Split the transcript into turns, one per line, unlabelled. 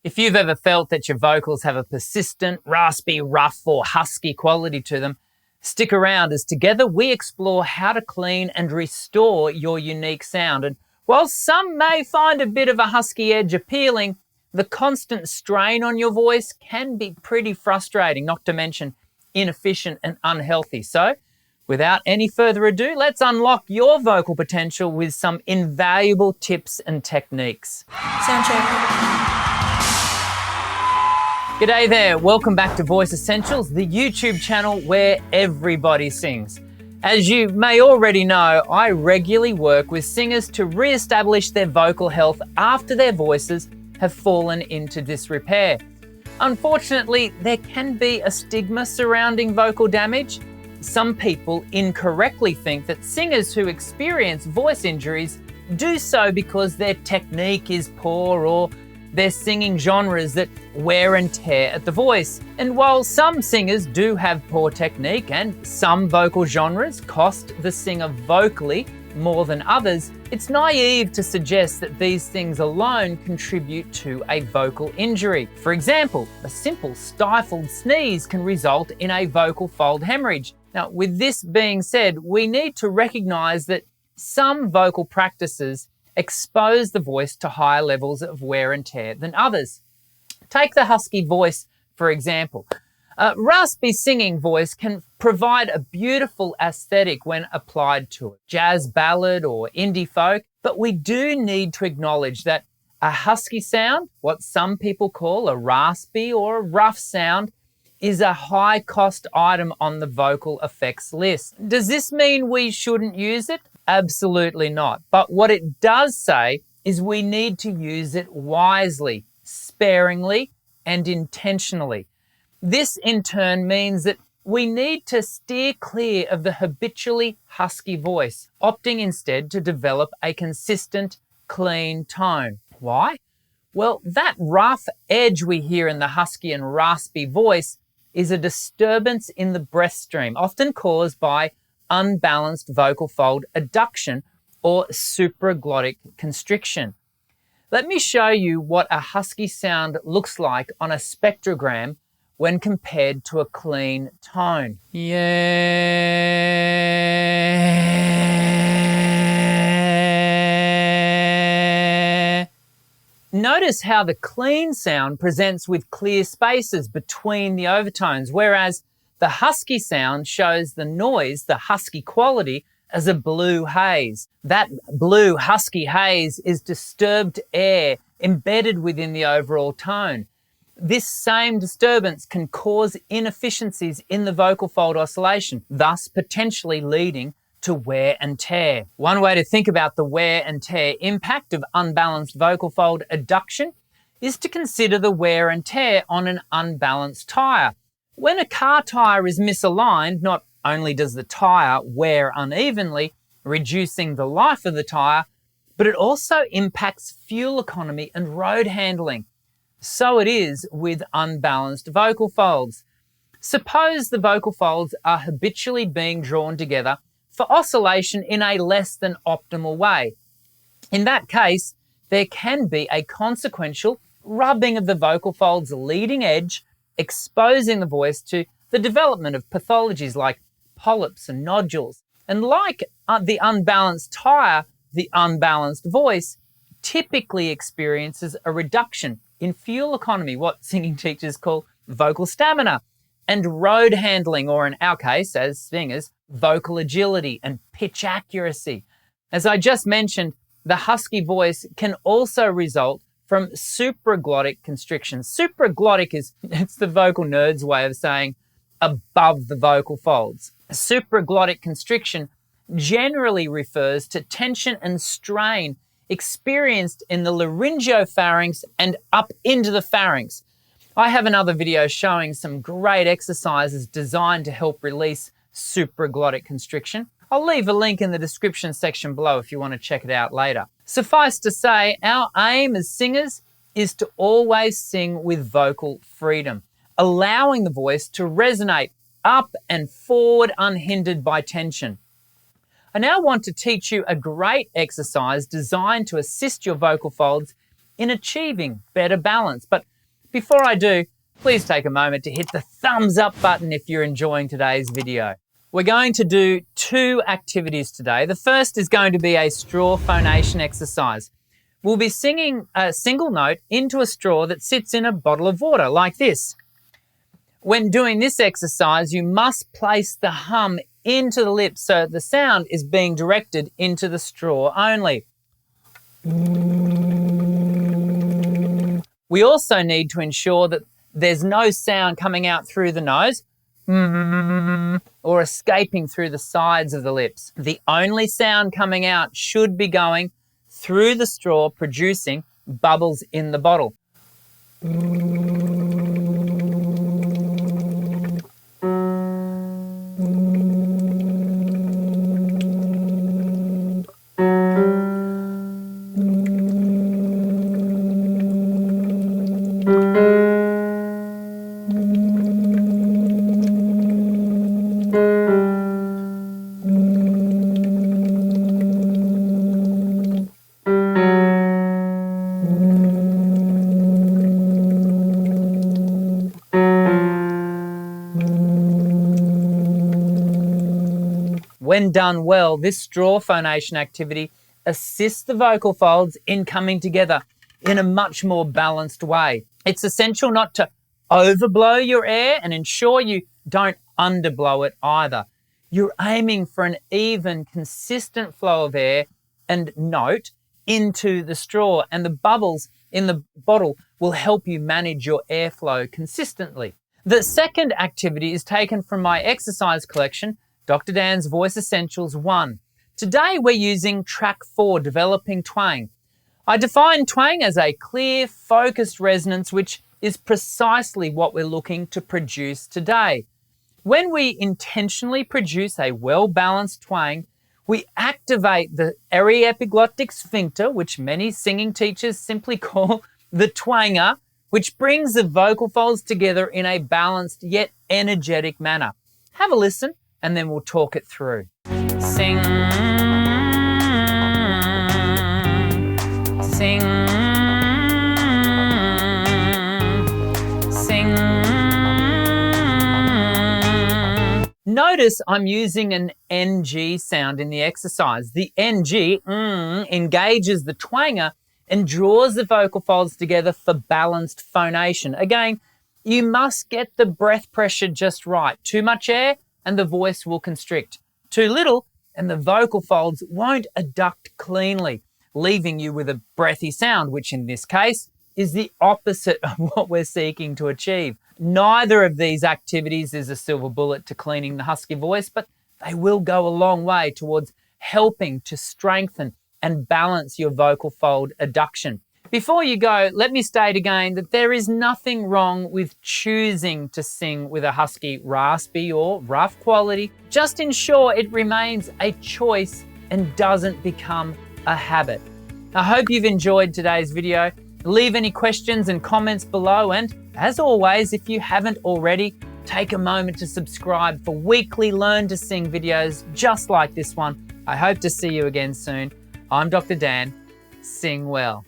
If you've ever felt that your vocals have a persistent, raspy, rough, or husky quality to them, stick around as together we explore how to clean and restore your unique sound. And while some may find a bit of a husky edge appealing, the constant strain on your voice can be pretty frustrating, not to mention inefficient and unhealthy. So, without any further ado, let's unlock your vocal potential with some invaluable tips and techniques.
Sound check.
G'day there, welcome back to Voice Essentials, the YouTube channel where everybody sings. As you may already know, I regularly work with singers to re-establish their vocal health after their voices have fallen into disrepair. Unfortunately, there can be a stigma surrounding vocal damage. Some people incorrectly think that singers who experience voice injuries do so because their technique is poor or they're singing genres that wear and tear at the voice. And while some singers do have poor technique and some vocal genres cost the singer vocally more than others, it's naive to suggest that these things alone contribute to a vocal injury. For example, a simple stifled sneeze can result in a vocal fold hemorrhage. Now, with this being said, we need to recognize that some vocal practices expose the voice to higher levels of wear and tear than others. Take the husky voice, for example. A raspy singing voice can provide a beautiful aesthetic when applied to it, jazz ballad or indie folk, but we do need to acknowledge that a husky sound, what some people call a raspy or a rough sound, is a high-cost item on the vocal effects list. Does this mean we shouldn't use it? Absolutely not. But what it does say is we need to use it wisely, sparingly, and intentionally. This in turn means that we need to steer clear of the habitually husky voice, opting instead to develop a consistent, clean tone. Why? Well, that rough edge we hear in the husky and raspy voice is a disturbance in the breath stream, often caused by unbalanced vocal fold adduction or supraglottic constriction. Let me show you what a husky sound looks like on a spectrogram when compared to a clean tone. Yeah. Notice how the clean sound presents with clear spaces between the overtones, whereas the husky sound shows the noise, the husky quality, as a blue haze. That blue husky haze is disturbed air embedded within the overall tone. This same disturbance can cause inefficiencies in the vocal fold oscillation, thus potentially leading to wear and tear. One way to think about the wear and tear impact of unbalanced vocal fold adduction is to consider the wear and tear on an unbalanced tyre. When a car tyre is misaligned, not only does the tyre wear unevenly, reducing the life of the tyre, but it also impacts fuel economy and road handling. So it is with unbalanced vocal folds. Suppose the vocal folds are habitually being drawn together for oscillation in a less than optimal way. In that case, there can be a consequential rubbing of the vocal fold's leading edge, exposing the voice to the development of pathologies like polyps and nodules. And like the unbalanced tyre, the unbalanced voice typically experiences a reduction in fuel economy, what singing teachers call vocal stamina, and road handling, or in our case as singers, vocal agility and pitch accuracy. As I just mentioned, the husky voice can also result from supraglottic constriction. Supraglottic it's the vocal nerd's way of saying above the vocal folds. Supraglottic constriction generally refers to tension and strain experienced in the laryngopharynx and up into the pharynx. I have another video showing some great exercises designed to help release supraglottic constriction. I'll leave a link in the description section below if you want to check it out later. Suffice to say, our aim as singers is to always sing with vocal freedom, allowing the voice to resonate up and forward unhindered by tension. I now want to teach you a great exercise designed to assist your vocal folds in achieving better balance. But Before I do, please take a moment to hit the thumbs up button if you're enjoying today's video. We're going to do 2 activities today. The first is going to be a straw phonation exercise. We'll be singing a single note into a straw that sits in a bottle of water, like this. When doing this exercise, you must place the hum into the lips so the sound is being directed into the straw only. We also need to ensure that there's no sound coming out through the nose or escaping through the sides of the lips. The only sound coming out should be going through the straw, producing bubbles in the bottle. When done well, this straw phonation activity assists the vocal folds in coming together in a much more balanced way. It's essential not to overblow your air and ensure you don't underblow it either. You're aiming for an even, consistent flow of air and note into the straw, and the bubbles in the bottle will help you manage your airflow consistently. The second activity is taken from my exercise collection, Dr. Dan's Voice Essentials 1. Today we're using track 4, Developing Twang. I define twang as a clear, focused resonance, which is precisely what we're looking to produce today. When we intentionally produce a well-balanced twang, we activate the ariepiglottic sphincter, which many singing teachers simply call the twanger, which brings the vocal folds together in a balanced yet energetic manner. Have a listen, and then we'll talk it through. Sing, sing, sing. Notice I'm using an NG sound in the exercise. The NG engages the twanger and draws the vocal folds together for balanced phonation. Again, you must get the breath pressure just right. Too much air and the voice will constrict. Too little and the vocal folds won't adduct cleanly, leaving you with a breathy sound, which in this case is the opposite of what we're seeking to achieve. Neither of these activities is a silver bullet to cleaning the husky voice, but they will go a long way towards helping to strengthen and balance your vocal fold adduction. Before you go, let me state again that there is nothing wrong with choosing to sing with a husky, raspy or rough quality. Just ensure it remains a choice and doesn't become a habit. I hope you've enjoyed today's video. Leave any questions and comments below, and as always, if you haven't already, take a moment to subscribe for weekly Learn to Sing videos just like this one. I hope to see you again soon. I'm Dr. Dan. Sing well.